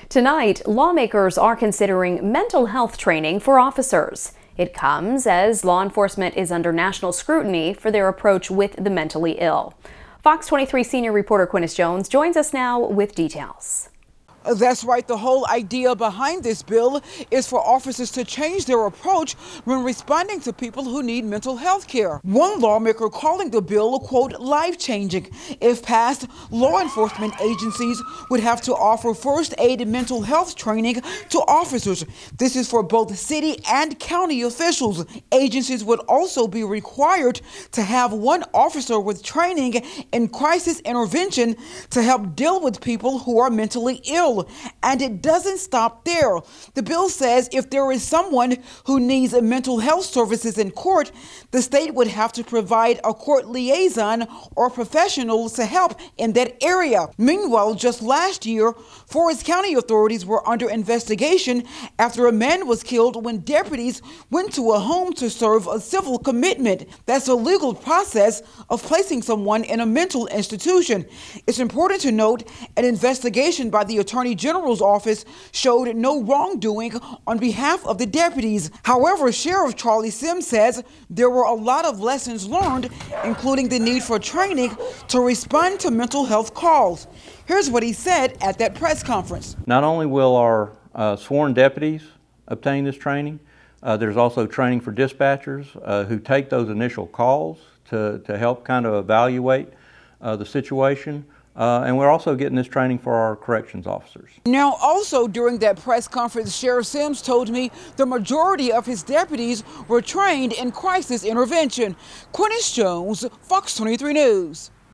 Tonight, lawmakers are considering mental health training for officers. It comes as law enforcement is under national scrutiny for their approach with the mentally ill. Fox 23 senior reporter Quentis joins us now with details. That's right. The whole idea behind this bill is for officers to change their approach when responding to people who need mental health care. One lawmaker calling the bill, quote, life-changing. If passed, law enforcement agencies would have to offer first aid and mental health training to officers. This is for both city and county officials. Agencies would also be required to have one officer with training in crisis intervention to help deal with people who are mentally ill. And it doesn't stop there. The bill says if there is someone who needs mental health services in court, the state would have to provide a court liaison or professionals to help in that area. Meanwhile, just last year, Forest County authorities were under investigation after a man was killed when deputies went to a home to serve a civil commitment. That's a legal process of placing someone in a mental institution. It's important to note an investigation by the Attorney General's office showed no wrongdoing on behalf of the deputies. However, Sheriff Charlie Sims says there were a lot of lessons learned, including the need for training to respond to mental health calls. Here's what he said at that press conference. Not only will our sworn deputies obtain this training, there's also training for dispatchers who take those initial calls to help kind of evaluate the situation. And we're also getting this training for our corrections officers. Now, also during that press conference, Sheriff Sims told me the majority of his deputies were trained in crisis intervention. Quentis Jones, Fox 23 News.